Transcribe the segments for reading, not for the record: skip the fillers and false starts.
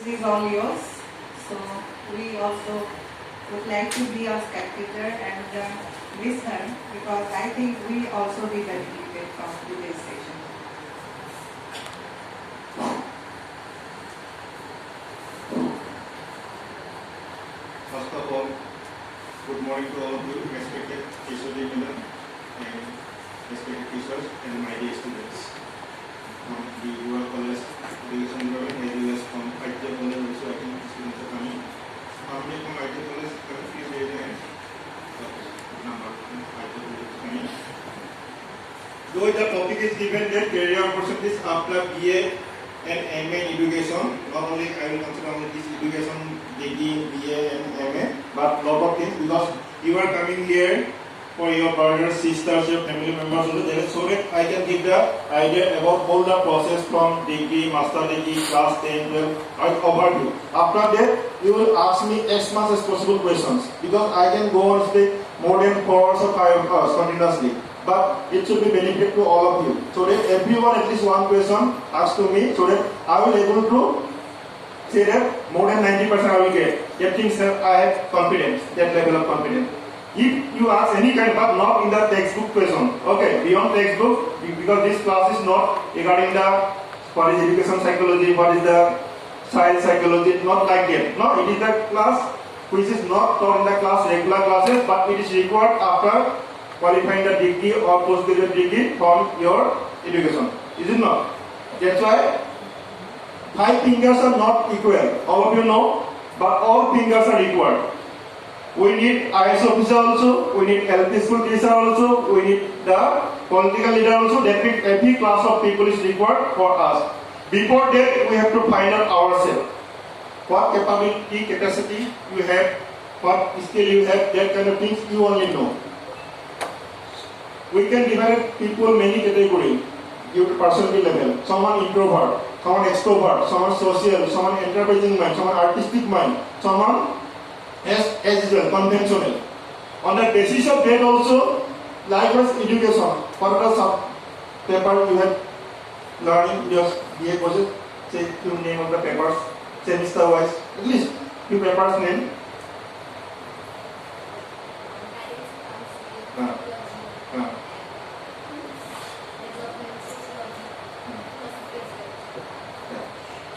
is all yours. So we also would like to be a spectator and listener, because I think we also be benefited from today's session. First of all, good morning to all of you, respected Kishori Milan and respected teachers and my dear students from the Borooah College, Devika Phukan, as well as from Arya College. Also, I think students are coming. How many from Arya College? Please raise your hands. Number Arya College coming. Though the topic is given that career opportunities after BA and MA education, not only I will consider only this education, degree, BA and MA, but lot of things, because you are coming here for your brothers, sisters, your family members, so that I can give the idea about all the process from degree, master degree, class 10, 12, I overview. After that, you will ask me as much as possible questions, because I can go on speak more than 4 hours or 5 hours continuously. But it should be benefit to all of you. So that everyone at least one question asked to me, so that I will able to say that more than 90% I will get. That means that I have confidence, that level of confidence. If you ask any kind, but not in the textbook question, okay, beyond textbook, because this class is not regarding the what is education psychology, what is the child psychology, not like that. No, it is the class which is not taught in the class, regular classes, but it is required after qualifying the degree or postgraduate degree from your education. Is it not? That's why 5 fingers are not equal. All of you know, but all fingers are equal. We need IS officer also, we need LP school teacher also, we need the political leader also. That means every class of people is required for us. Before that, we have to find out ourselves. What capability, capacity you have, what skill you have, that kind of things you only know. We can divide people many categories due to personality level. Someone introvert, someone extrovert, someone social, someone enterprising mind, someone artistic mind, someone as well conventional. On the basis of that also, likewise education. What are the sub paper you have learning your BA courses? Say few name of the papers, semester wise, at least few papers name.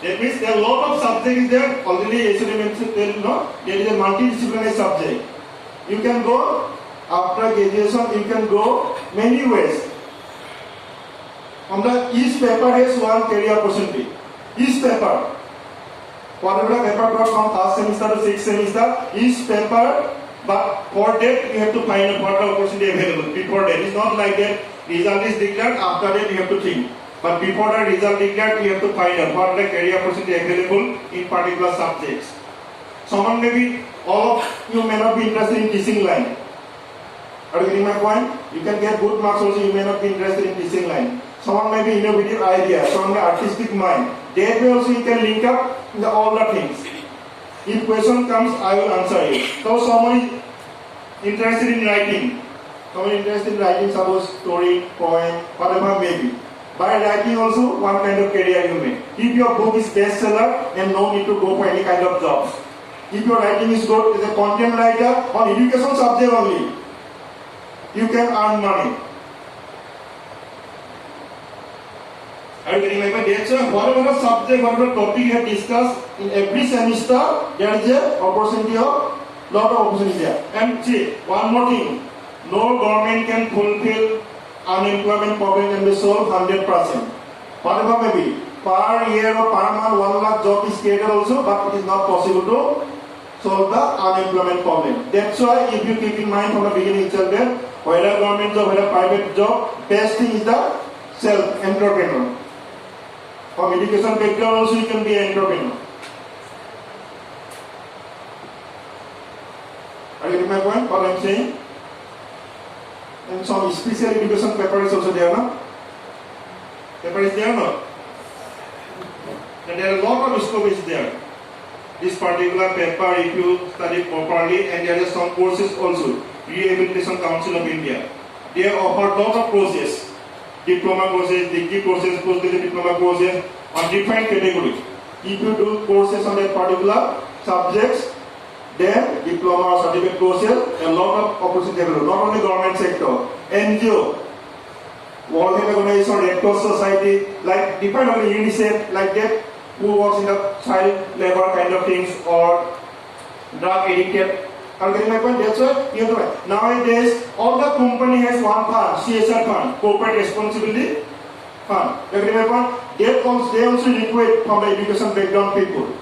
That means there are a lot of subjects there. Already yesterday mentioned there is a multidisciplinary subject. You can go after graduation, you can go many ways. On the each paper has one career opportunity. Each paper, whatever paper got from first semester to 6th semester, each paper, but for that you have to find out what the opportunity available. Before that, it's not like that result is declared, after that you have to think. But before the result declared, you have to find out what the career opportunity available in particular subjects. Someone may be, all of you may not be interested in teaching line. Are you getting my point? You can get good marks also, you may not be interested in teaching line. Someone may be innovative idea, someone may artistic mind. That way also you can link up all the things. If question comes, I will answer it. So someone is interested in writing. Someone interested in writing, suppose story, poem, whatever may be. By writing also, one kind of career you make. If your book is bestseller, then no need to go for any kind of jobs. If your writing is good, as a content writer, on education subject only, you can earn money. Are you getting my point? That's why whatever subject, whatever topic you have discussed, in every semester, there is a opportunity of, lot of opportunity there. And see, one more thing, no government can fulfill unemployment problem can be solved 100%. Whatever may be, per year or per month 1 lakh job is created also, but it is not possible to solve the unemployment problem. That's why if you keep in mind from the beginning itself that whether government job, whether private job, best thing is the self-entrepreneur. From education background also you can be an entrepreneur. Are you getting my point? What I am saying? And some special education paper is also there, no? Paper is there, no? And there are a lot of scope is there. This particular paper, if you study properly, and there are some courses also. Rehabilitation Council of India. They offer a lot of courses. Diploma courses, degree courses, postgraduate diploma courses on different categories. if you do courses on that particular subjects, then diploma or certificate courses, a lot of opportunity available. Not only government sector, NGO, World Health Organization, Red Cross Society, like different on UNICEF, like that, who works in the child labor kind of things or drug addicted. Are you getting my point? That's why you have to. Nowadays, all the company has one fund, CSR fund, corporate responsibility fund. You getting my point? They also recruit from the education background people.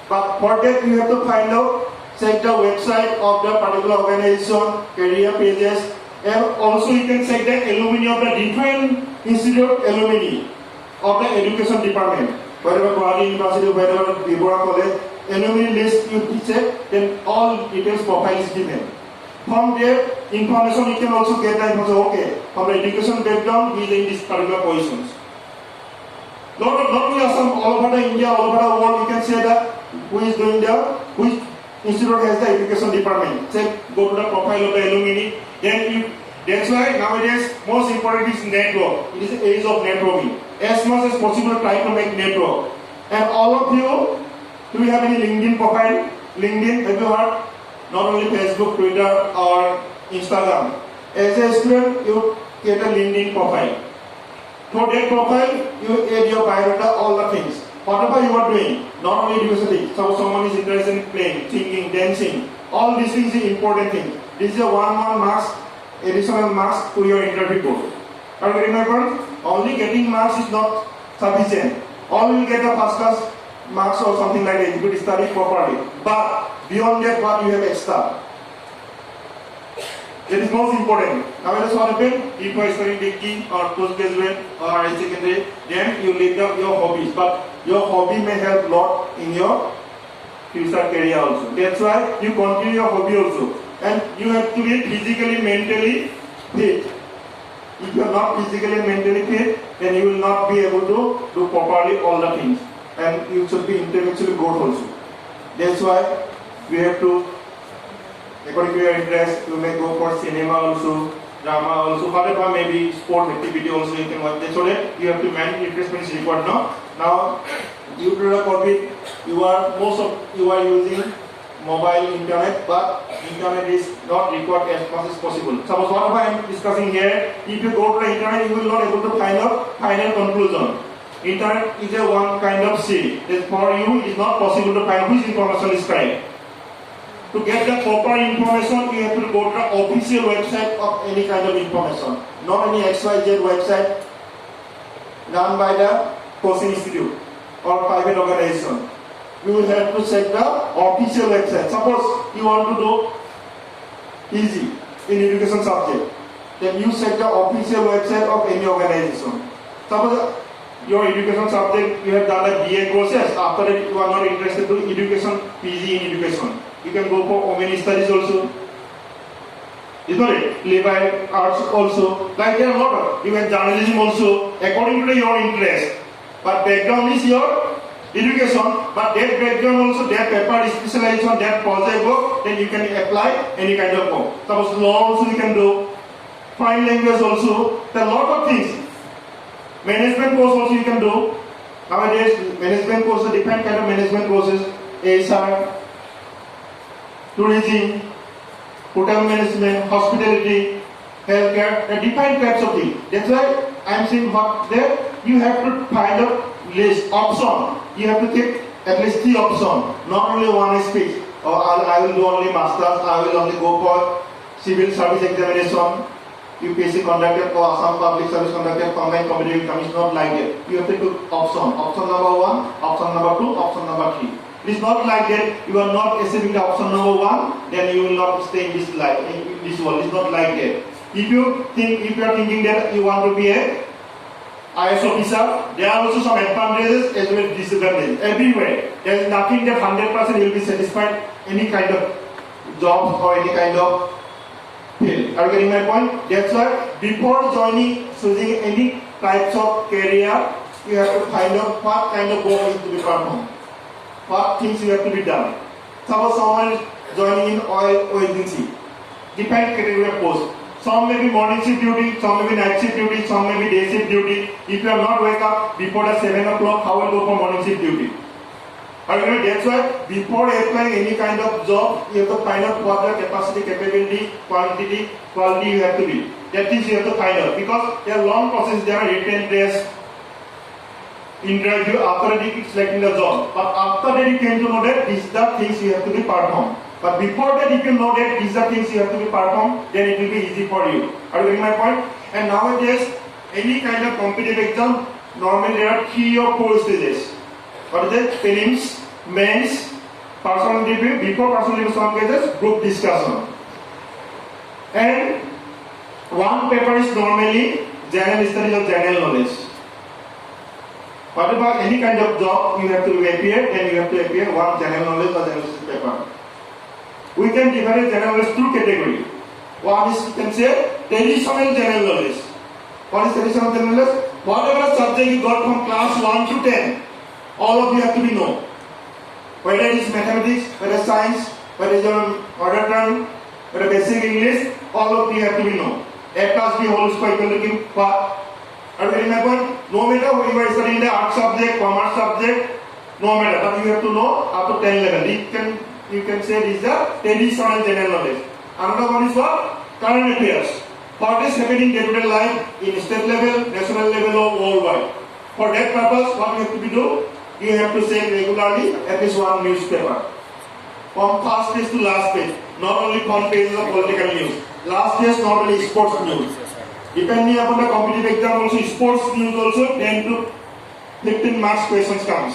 But for that, you have to find out, check the website of the particular organization, career pages, and also you can check the alumni of the different institute alumni of the education department. Wherever Guwahati University, wherever Borooah College, alumni list you check, then all details profile is given. From there, information you can also get the information, okay, from the education background, he is in these particular positions. Not only Assam, all over the India, all over the world, you can say that who is doing which institute has the education department. Check, go to the profile of the alumni. Then that's why nowadays most important is network. It is the age of networking. As much as possible, try to make network. And all of you, do you have any LinkedIn profile? LinkedIn, have you heard? Not only Facebook, Twitter, or Instagram. As a student, you get a LinkedIn profile. For that profile, you add your biodata, all the things. Whatever you are doing, not only university. So someone is interested in playing, singing, dancing. All these things are important things. This is a 1 marks, additional marks to your interview code. Are you getting my point? Only getting marks is not sufficient. All will get a first class marks or something like that. You could study properly. But beyond that, what you have extra. That is most important. Now, what happens? If you are studying degree or postgraduate or higher secondary, then you leave up your hobbies. But your hobby may help a lot in your future career also. That's why you continue your hobby also. And you have to be physically, mentally fit. If you are not physically and mentally fit, then you will not be able to do properly all the things. And you should be intellectually good also. That's why we have to, according to your interest, you may go for cinema also, drama also, whatever maybe sport activity also you can watch. That's all that you have to manage interest when it's required now. Now, due to the COVID, most of you are using mobile internet, but internet is not required as much as possible. Suppose whatever I am discussing here, if you go to the internet, you will not able to find out final conclusion. Internet is a one kind of sea. That for you, it is not possible to find which information is correct. To get the proper information, you have to go to the official website of any kind of information. Not any XYZ website done by the coaching institute or private organization. You will have to check the official website. Suppose you want to do easy in education subject, then you check the official website of any organization. Suppose your education subject, you have done a BA courses, after that you are not interested in education, PG in education. You can go for women studies also. Isn't it? Liberal arts also. Like there are a lot of, even journalism also, according to your interest. But background is your education, but that background also, that paper is specialized on that project work, then you can apply any kind of work. Suppose law also you can do, foreign language also, there are a lot of things. Management course also you can do. Nowadays, management courses, different kind of management courses, ASR, tourism, hotel management, hospitality, healthcare, different types of things. That's why I am saying what there, you have to find a list, option. You have to take at least 3 options, not only one speech. Or I will do only masters, I will only go for civil service examination, UPSC conducted or Assam Public Service conducted, combined competitive exam. Is not like that. You have to do option. Option number 1, option number 2, option number 3. It is not like that. You are not accepting the option number 1, then you will not stay in this life, in this world. It is not like that. If you are thinking that you want to be a IS officer, there are also some advantages as well as disadvantages. Everywhere, there is nothing that 100% you will be satisfied any kind of job or any kind of field. Are you getting my point? That's why before choosing any types of career, you have to find out what kind of work is to be performed, what things you have to be done. Suppose someone is joining in oil agency, different category of post. Some may be morning shift duty, some may be night shift duty, some may be day shift duty. If you are not wake up before the 7 o'clock, how will you go for morning shift duty? That's why before applying any kind of job, you have to find out what the capacity, capability, quality you have to be. That is you have to find out because there are long process. There are written tests, interview, after that it's selecting the job. But after that you came to know that these are the things you have to be performed. But before that, if you know that these are things you have to be performed, then it will be easy for you. Are you getting my point? And nowadays, any kind of competitive exam, normally there are 3 or 4 stages. What is it? Prelims, mains, personal review. Before personal review, some cases, group discussion. And one paper is normally general studies or general knowledge. Whatever any kind of job you have to appear, then you have to appear one general knowledge or general studies paper. We can differentiate general knowledge 2 categories. One is, you can say, traditional general knowledge. What is traditional general knowledge? Whatever subject you got from class 1 to 10, all of you have to be known. Whether it is mathematics, whether science, whether it is order term, whether basic English, all of you have to be known. A plus B whole square equal to Q. Are you getting my point? No matter what you are studying the art subject, commerce subject, no matter, but you have to know up to 10 level. You can say this is the traditional general knowledge. Another one is what? Current affairs. What is happening day-to-day life in state level, national level or worldwide. For that purpose, what you have to do? You have to check regularly at least one newspaper. From first page to last page. Not only front pages of political news. Last page normally sports news. Depending upon the competitive exam also, sports news also 10 to 15 marks questions comes.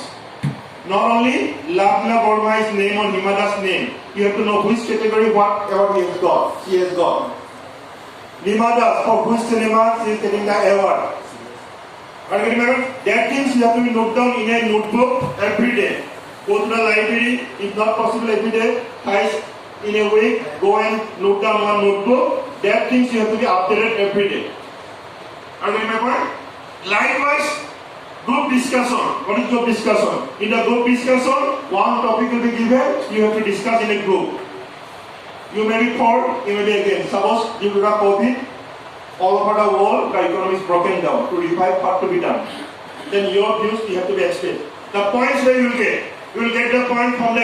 Not only Lavna Bormai's name or Himada's name, you have to know which category, what award he has got, she has got. Himada, for which cinema she is getting the award. And remember, that things you have to be noted down in a notebook every day. Go to the library, if not possible every day, twice in a week, go and note down one notebook. That things you have to be updated every day. And remember, likewise, group discussion. What is group discussion? In the group discussion, one topic will be given, you have to discuss in a group. You may be for, you may be against. Suppose due to the COVID, all over the world, the economy is broken down to revive what to be done. Then your views you have to be explained. The points where you will get the point from the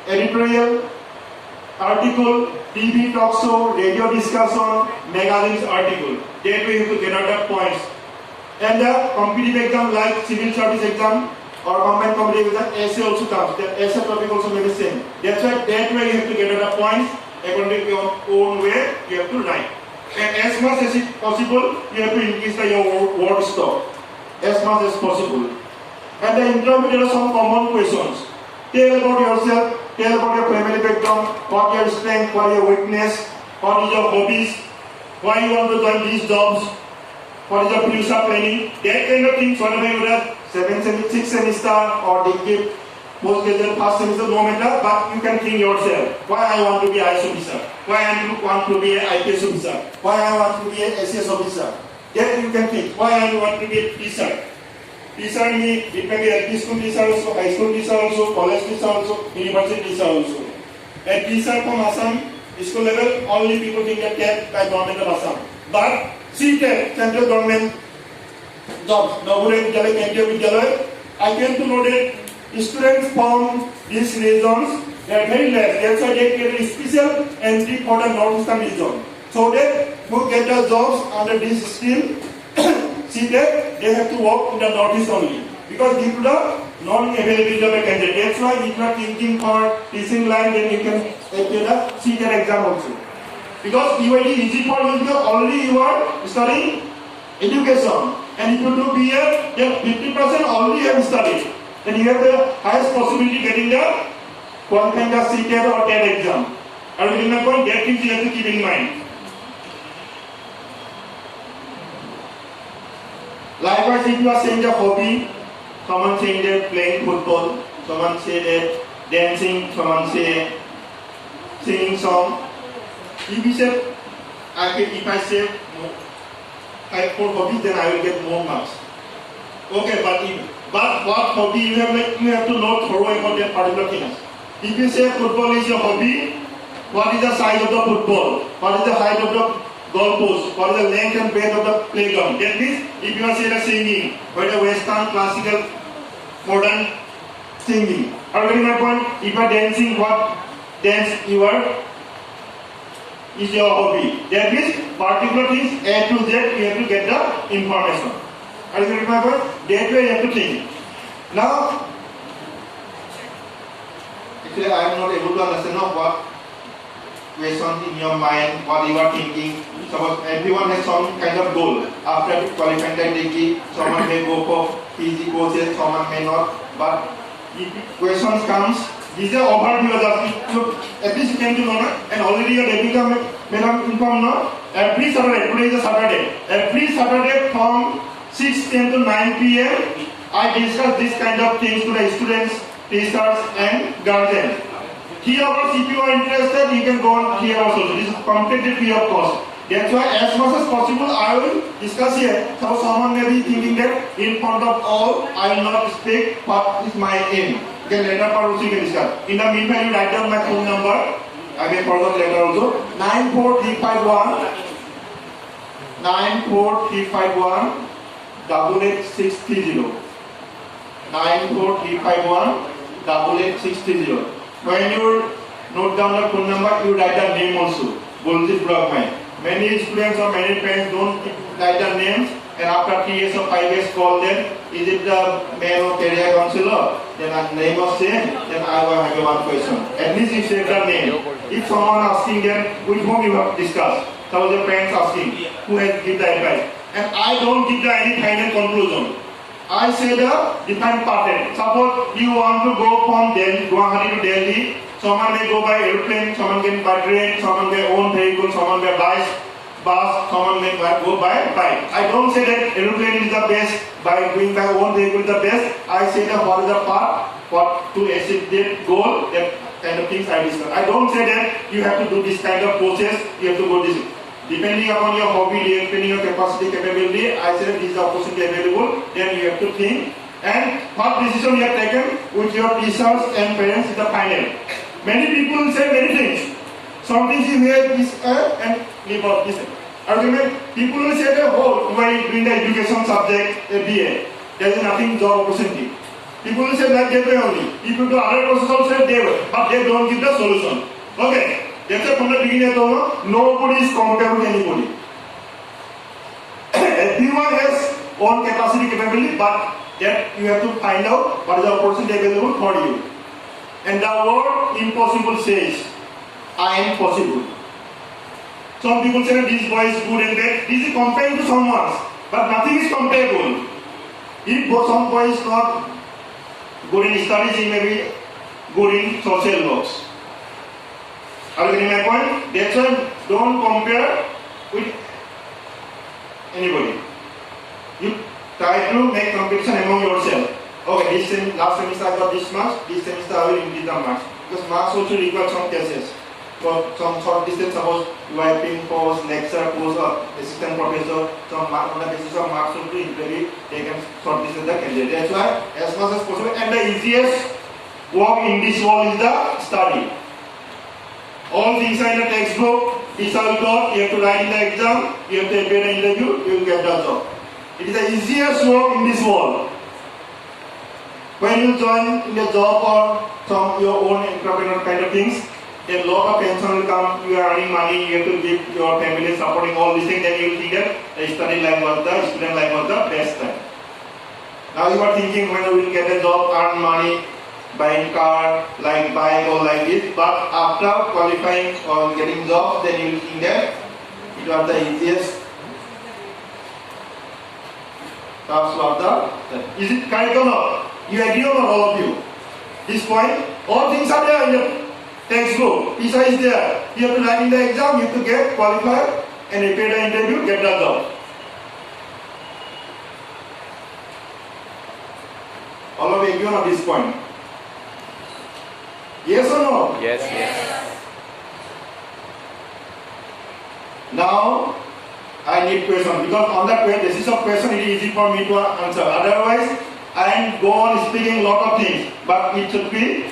editorial article, TV talk show, radio discussion, magazines article. That way you have to get out the points. And the competitive exam like civil service exam or combined competitive exam, essay also comes. That essay topic also may be same. That's why that way you have to get out the points according to your own way you have to write. And as much as it possible, you have to increase your word stock. As much as possible. And the interview there are some common questions. Tell about yourself, tell about your family background, what your strength, what your weakness, what is your hobbies, why you want to join these jobs, what is your future planning, that kind of things, whatever you have, 6th semester or degree, postgraduate, first semester, no matter, but you can think yourself, why I want to be IAS officer, why I want to be an IPS officer, why I want to be an SES officer, that you can think, why I want to be a teacher. Teacher means it may be LP school teacher also, high school teacher also, college teacher also, university teacher also. A teacher from Assam, school level, only people think that kept by government of Assam. But CTET, central government jobs, Naburai Vidyalaya, Kendriya Vidyalaya, I came to know that students from these regions, they are very less. That's why they create a special entry for the northeastern region. So that who get the jobs under this scheme, see that they have to work in the northeast only. Because due to the non-availability of a candidate. That's why if you are thinking for teaching line, then you can appear the CTET exam also. Because it will be easy for you because already you are studying education. And if you do BA, then 50% already you have studied. Then you have the highest possibility getting the qualifying the CTET or TET exam. And within the point, that things you have to keep in mind. Likewise, if you are saying the hobby, someone saying that playing football, someone say that dancing, someone say singing song. If you say, if I say I for hobby, then I will get more marks. Okay, but what hobby you have to know thorough about that particular thing. If you say football is your hobby, what is the size of the football? What is the height of the goalpost? What is the length and breadth of the playground? That means if you are saying the singing, whether Western, classical, modern, singing. Are you getting my point? If you are dancing, what dance you are is your hobby. That means particular things A to Z you have to get the information. Are you getting my point? That way you have to think. Now, actually I am not able to understand what question in your mind, what you are thinking. Suppose everyone has some kind of goal. After qualifying the degree, someone may go for PG courses, someone may not. But if questions comes, this is an overview of at least you can do know, and already your Devika Madam informed no. Every Saturday, today is a Saturday. Every Saturday from 6 p.m. to 9 p.m. I discuss this kind of things to the students, teachers, and guardians. 3 hours, if you are interested, you can go on 3 hours also. This is completely free of cost. That's why as much as possible I will discuss here. So someone may be thinking that in front of all I will not speak what is my aim. Then later part also you can discuss. In the meantime you write down my phone number. I may forward later also. 94351 88630. 94351 88630. When you note down the phone number, you write the name also. Buljit Buragohain. Many students or many parents don't write the names, and after 3 years or 5 years call them, is it the man or career counselor? Then a name was said, then I will have one question. At least you say the name. If someone asking them, with whom you have discussed, suppose the parents asking, who has given the advice, and I don't give the any final conclusion. I say the different pattern. Suppose you want to go from Guwahati to Delhi. Someone may go by airplane, someone can by train, someone may own vehicle, someone may bus, someone may go by bike. I don't say that airplane is the best, by going by own vehicle is the best. I say that what is the path, what to achieve that goal, that kind of things I discuss. I don't say that you have to do this kind of process, you have to go this. Depending upon your hobby, depending on your capacity, capability, I say that this is the opportunity available, then you have to think. And what decision you have taken with your teachers and parents is the final. Many people will say many things. Some things you hear this and leave out this argument. People will say that, oh, you are doing the education subject, a BA. There is nothing job opportunity. People will say that way only. People do other courses also they will, but they don't give the solution. Okay. That's why from the beginning, nobody is compared with anybody. Everyone has own capacity, capability, but that you have to find out what is the opportunity available for you. And the word impossible says, I am possible. Some people say that this boy is good and bad. This is compared to someone, but nothing is comparable. If some boy is not good in studies, he may be good in social works. Are you getting my point? That's why don't compare with anybody. You try to make competition among yourself. Okay, this last semester I got this marks, this semester I will increase the marks. Because marks also require some cases. For some short distance, suppose you are paying post, lecturer, post, or assistant professor, some mark on the basis of marks also interview, they can short distance the candidate. That's why as much as possible, and the easiest work in this world is the study. All things are in the textbook, it's all taught, you have to write in the exam, you have to appear in the interview, you will get the job. It is the easiest work in this world. When you join in a job or some your own entrepreneur kind of things, a lot of tension will come, you are earning money, you have to give your family supporting all these things, then you will think that the study life was the student life was the best time. Now you are thinking when you will get a job, earn money, buying car, like bike or like this, but after qualifying or getting job, then you will think that it was the easiest task of the. Is it correct or not? You agree or not, all of you? This point, all things are there in the textbook. PISA is there. You have to write in the exam, you have to get qualified and appear the interview, get the job. All of you agree on this point? Yes or no? Yes, yes. Now, I need question because on that basis of question it is easy for me to answer. Otherwise, I am go on speaking lot of things, but it should be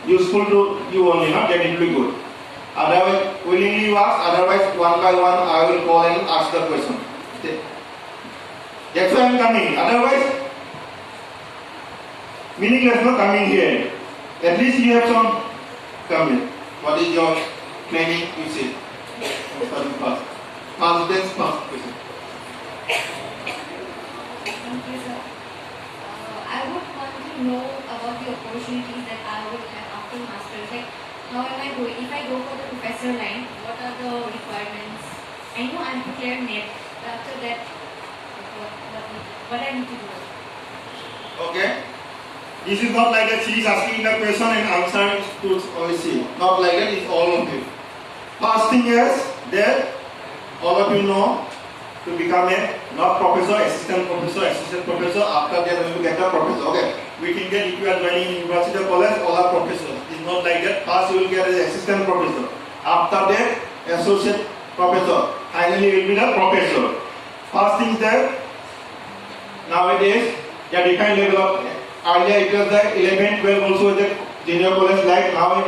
useful to you only, not that it will be good. Otherwise, willingly you ask, otherwise one by one I will call and ask the question. That's why I am coming. Otherwise, meaningless not coming here. At least you have some coming. What is your training? You see. Past tense, past present. Thank you, sir. I would want to know about the opportunities that I would have after master's. Like, how am I going? If I go for the professor line, what are the requirements? I know I have to clear NET, but after that, what I need to do? Okay. This is not like that she is asking the question and answer to only she. Not like that, it's all of you. First thing is that all of you know to become a not professor, assistant professor. After that, we will get a professor. Okay. We can get, if you are joining university or college, all are professors. It's not like that. First you will get an assistant professor. After that, associate professor. Finally, you will be the professor. First thing is that nowadays, the different level of earlier it was the 11, 12 also the junior college, like now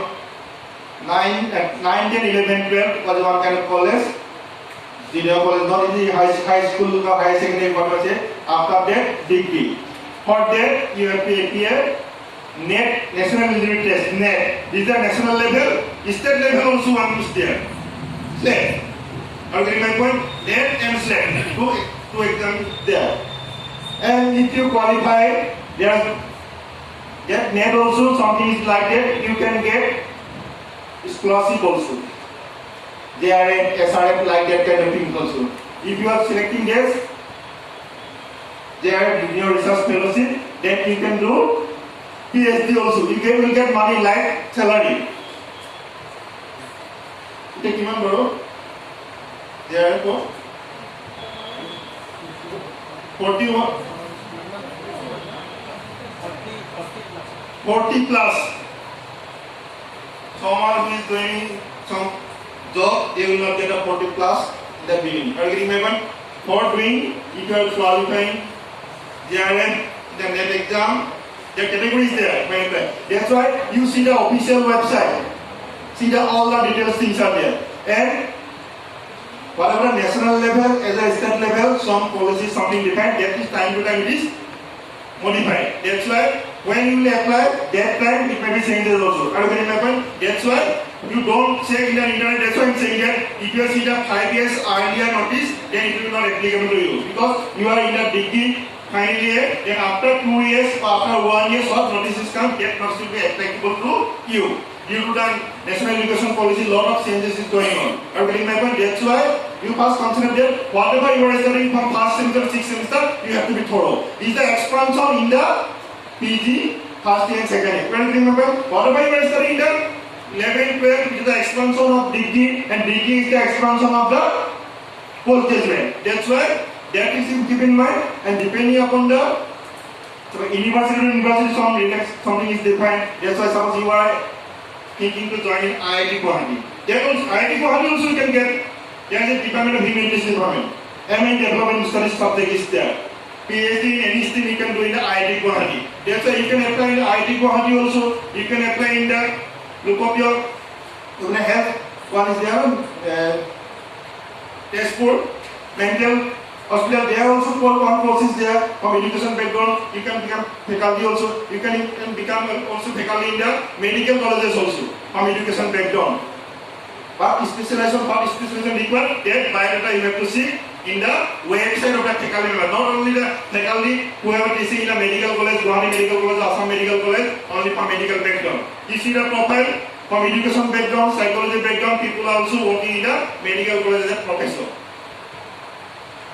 9, 10, 11, 12 was one kind of college. Junior college, not in the high school or high secondary, what was it? After that, degree. For that, you have to appear NET, National Eligibility Test, NET. This is the national level, state level also one is there. SLET. Okay, my point? NET and SLET. Two exams there. And if you qualify, there that NET also something is like that, you can get scholarship also. They are a SRF like that kind of thing also. If you are selecting this, they are junior research fellowship, then you can do PhD also. You will get money like salary. Take him on, bro. They are 40 plus. Someone who is doing some job, they will not get a 40 plus in the beginning. Are you remember? For doing, if you are qualifying, JRM, the NET exam, the category is there. That's why you see the official website. See all the details things are there. And whatever national level, as a state level, some policies, something different, that is time to time it is modified. That's why when you will apply, that time it may be changes also. Are you remember? That's why you don't say in the internet, that's why I'm saying that if you see the 5 years earlier notice, then it will not applicable to you. Because you are in the degree final year, then after 2 years or after 1 year, what notices come, that notice will be applicable to you. Due to the national education policy, lot of changes is going on. Are you remember? That's why you first consider that whatever you are studying from first semester, 6th semester, you have to be thorough. This is the expansion in the PG, first year and second year. You remember? Whatever you are studying the 11, 12, it is the expansion of degree, and degree is the expansion of the postgraduate. That's why that is you keep in mind, and depending upon the university something is defined. That's why suppose you are thinking to join in IIT Guwahati. That also, IIT Guwahati also you can get. There is a Department of Humanities Department. MA Development Studies subject is there. PhD in any stream you can do in the IIT Guwahati. That's why you can apply in the IIT Guwahati also. You can apply in the look of your health. One is there. Test for mental hospital. There also for one course is there from education background. You can become faculty also. You can become also faculty in the medical colleges also from education background. But specialization required, that biodata you have to see in the website of the faculty member. Not only the faculty who have teaching in the medical college, Guwahati Medical College, Assam Medical College, only from medical background. You see the profile from education background, psychology background, people are also working in the medical college as a professor.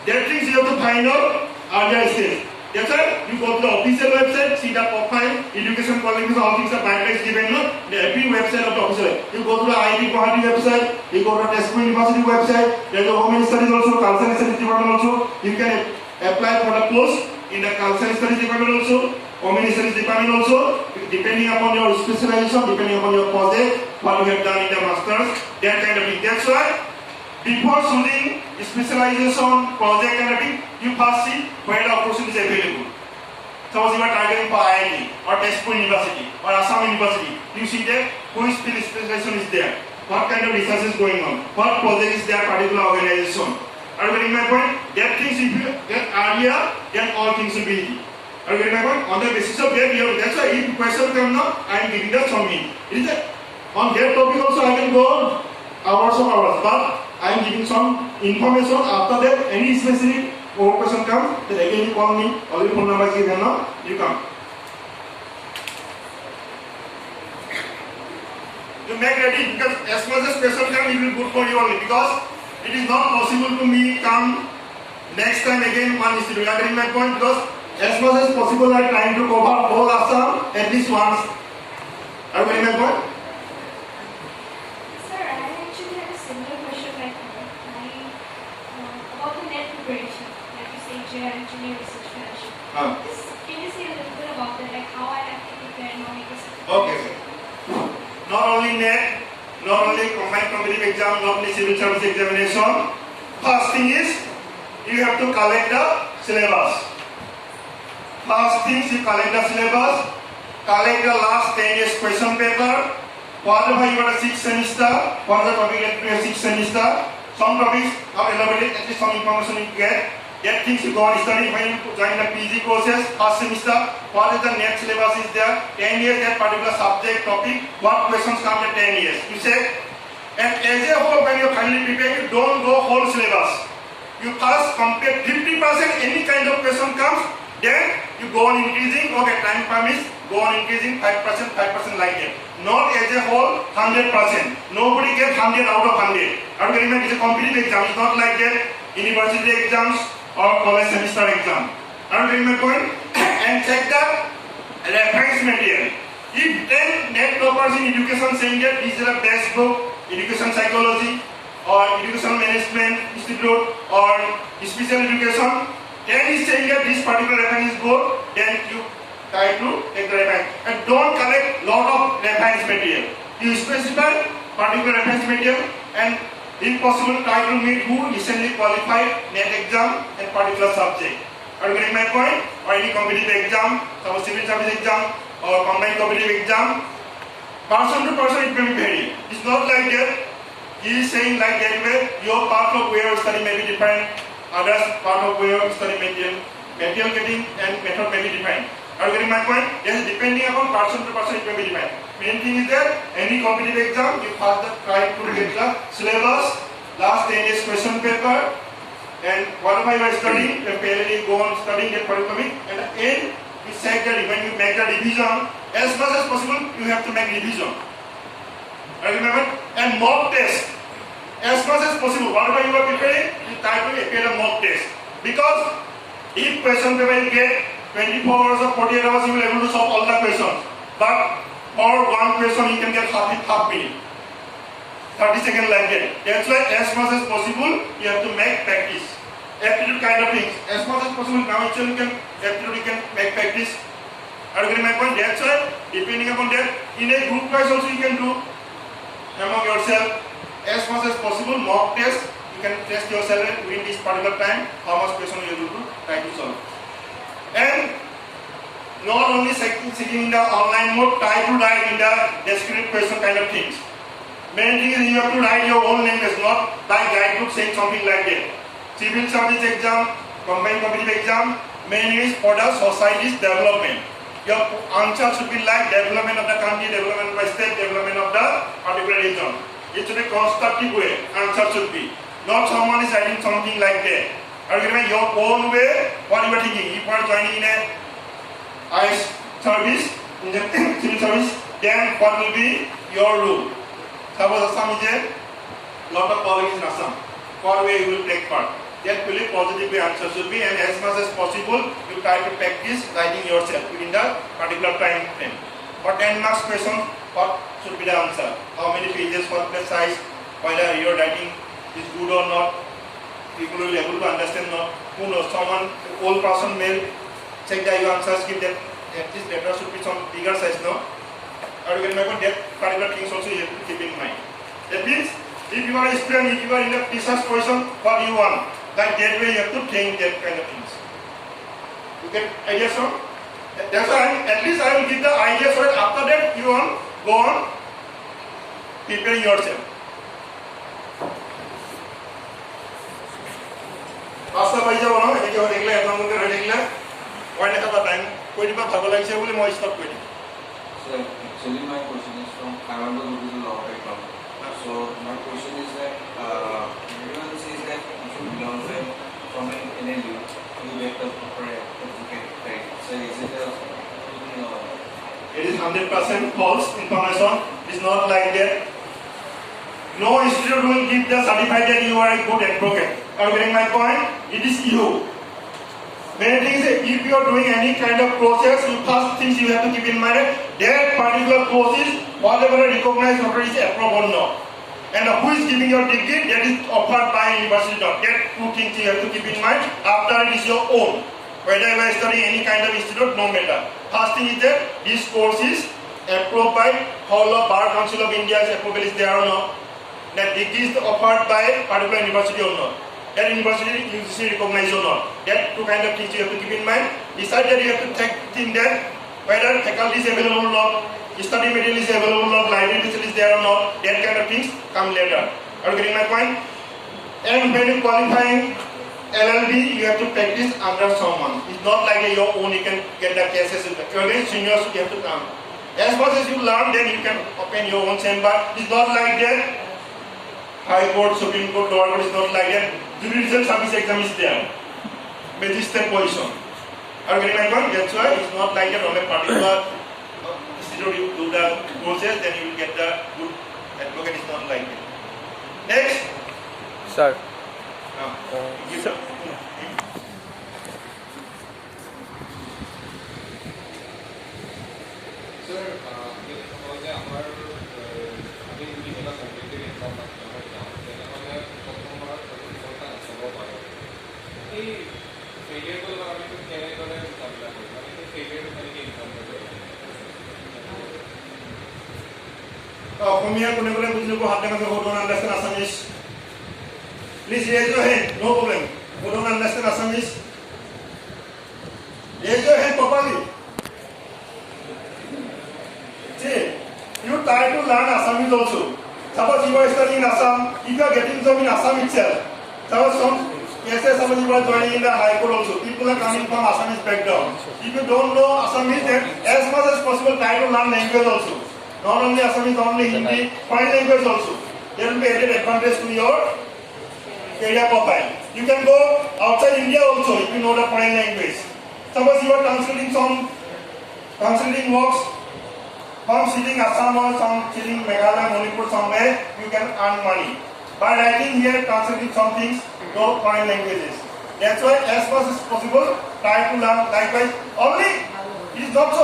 That things you have to find out earlier stage. That's why you go to the official website, see the profile, education qualifications, all things are biodata is given on every website of the official. You go to the IIT Guwahati website, you go to the Bosco University website, there is a Women Studies also, Cultural Studies Department also. You can apply for the post in the Cultural Studies Department also, Women Studies Department also, depending upon your specialization, depending upon your project, what you have done in the masters, that kind of thing. That's why before choosing specialization, project kind of thing, you first see where the opportunity is available. Suppose you are targeting for IIT or Bosco University or Assam University, you see that which specialization is there, what kind of research is going on, what project is there particular organization. Are you getting my point? That things if you get earlier, then all things will be easy. Are you getting my point? On the basis of that, that's why if question comes now, I am giving that from me. It is on that topic also I can go hours of hours, but I am giving some information. After that, any specific question comes, then again you call me, or your phone number is given now, you come. You make ready, because as much as question comes, it will be good for you only, because it is not possible to me come next time again one is to do. You are getting my point? Because as much as possible I am trying to cover whole Assam at least once. Are you getting my point? Sir, I actually had a similar question right now. About the net preparation, like you say, engineer research fellowship. Can you say a little bit about that, like how I have to prepare and how I get Okay. Not only net, not only combined competitive exam, not only civil service examination. First thing is, you have to collect the syllabus. First thing, you collect the syllabus, collect the last 10 years question paper. Whatever you got a 6th semester, what the topic at 6th semester, some topics are elaborated, at least some information you get. That things you go on study when you join the PG courses, first semester, what is the net syllabus is there, 10 years that particular subject topic, what questions come at 10 years. You say, and as a whole when you finally prepare, you don't go whole syllabus. You first compare 50% any kind of question comes, then you go on increasing, okay, time permits, go on increasing 5%, 5% like that. Not as a whole 100%. Nobody gets 100 out of 100. And remember, it's a competitive exam, it's not like that university exams or college semester exam. Are you getting my point? And check the reference material. If 10 net toppers in education saying that these are the best book, education psychology or education management institute or special education, 10 is saying that this particular reference is good, then you try to take the reference. And don't collect lot of reference material. You specify particular reference material and if possible, try to meet who recently qualified net exam and particular subject. Are you getting my point? Or any competitive exam, suppose civil service exam or combined competitive exam. Person to person it may be vary. It's not like that. He is saying like that way, your part of way of study may be different, others part of way of study material getting and method may be different. Are you getting my point? Yes, depending upon person to person it may be different. Main thing is that any competitive exam, you first try to get the syllabus, last 10 years question paper, and whatever you are studying, you parallelly go on studying that particular topic, and at the end, you check that when you make the revision, as much as possible, you have to make revision. Remember? And mock test. As much as possible, whatever you are preparing, you try to appear a mock test. Because if question paper you get 24 hours or 48 hours, you will be able to solve all the questions. But for one question, you can get half minute. 30 seconds like that. That's why as much as possible, you have to make practice. Aptitude kind of things. As much as possible, now actually you can make practice. Are you getting my point? That's why, depending upon that, in a group wise also you can do among yourself. As much as possible, mock test, you can test yourself within this particular time, how much question you are able to try to solve. And not only seeking in the online mode, try to write in the descriptive question kind of things. Main thing is you have to write your own language, not like guidebook saying something like that. Civil service exam, combined competitive exam, main is for the society's development. Your answer should be like development of the country, development of the state, development of the particular region. It should be constructive way, answer should be. Not someone is writing something like that. Or your own way, what you are thinking. If you are joining in a IS service, in the civil service, then what will be your rule? Suppose Assam is a lot of colleges in Assam. What way you will take part? That will be positive way answer should be, and as much as possible, you try to practice writing yourself within the particular time frame. For 10 marks question, what should be the answer? How many pages, what the size, whether your writing is good or not, people will be able to understand not. Who knows, someone, old person may check the your answers, give that at least letter should be some bigger size, no? Or you can remember that particular things also you have to keep in mind. That means, if you are a student, if you are in the research position, what do you want? Like that way you have to think that kind of things. You get ideas from? That's why at least I will give the idea so that after that you want go on preparing yourself. Pasta paisa bono, ini jo dekla, etong mungkin dekla. Why not have a time? Koi diba bhagol like se bole moi stop koi. So actually my question is from I want to go to the law background. So my question is that everyone says that you should belong from an NLU to get the proper advocate, right? So is it a It is 100% false information. It is not like that. No institute will give the certificate that you are a good advocate. Are you getting my point? It is you. Many things, if you are doing any kind of process, you first things you have to keep in mind that particular process, whatever recognized authority is approved or not. And who is giving your degree, that is offered by university. That two things you have to keep in mind. After it is your own. Whether you are studying any kind of institute, no matter. First thing is that this course is approved by whole of Bar Council of India's approval is there or not. That degree is offered by particular university or not. That university UGC recognized or not. That two kind of things you have to keep in mind. Besides that, you have to think that whether faculty is available or not, study material is available or not, library facility is there or not. That kind of things come later. Are you getting my point? And when you qualifying LLB, you have to practice under someone. It's not like your own, you can get the cases. Your seniors, you have to come. As much as you learn, then you can open your own chamber. It's not like that. High Court, Supreme Court, Lower Court is not like that. Judicial service exam is there. Magistrate position. Are you getting my point? That's why it's not like that on a particular institute you do the process, then you will get the good advocate. It's not like that. Next. Sir. Sir. Konya kune kune bujnu ko hat dengar who don't understand Assamese. Please raise your hand. No problem. Who don't understand Assamese? Raise your hand properly. See, you try to learn Assamese also. Suppose you are studying in Assam. If you are getting job in Assam itself, suppose somebody was joining in the High Court also. People are coming from Assamese background. If you don't know Assamese, then as much as possible try to learn language also. Not only Assamese, not only Hindi, foreign language also. There will be added advantage to your career profile. You can go outside India also if you know the foreign language. Suppose you are translating works from sitting Assam or sitting Meghalaya, Manipur somewhere, you can earn money. By writing here, translating some things to foreign languages. That's why as much as possible, try to learn likewise. Only it is not so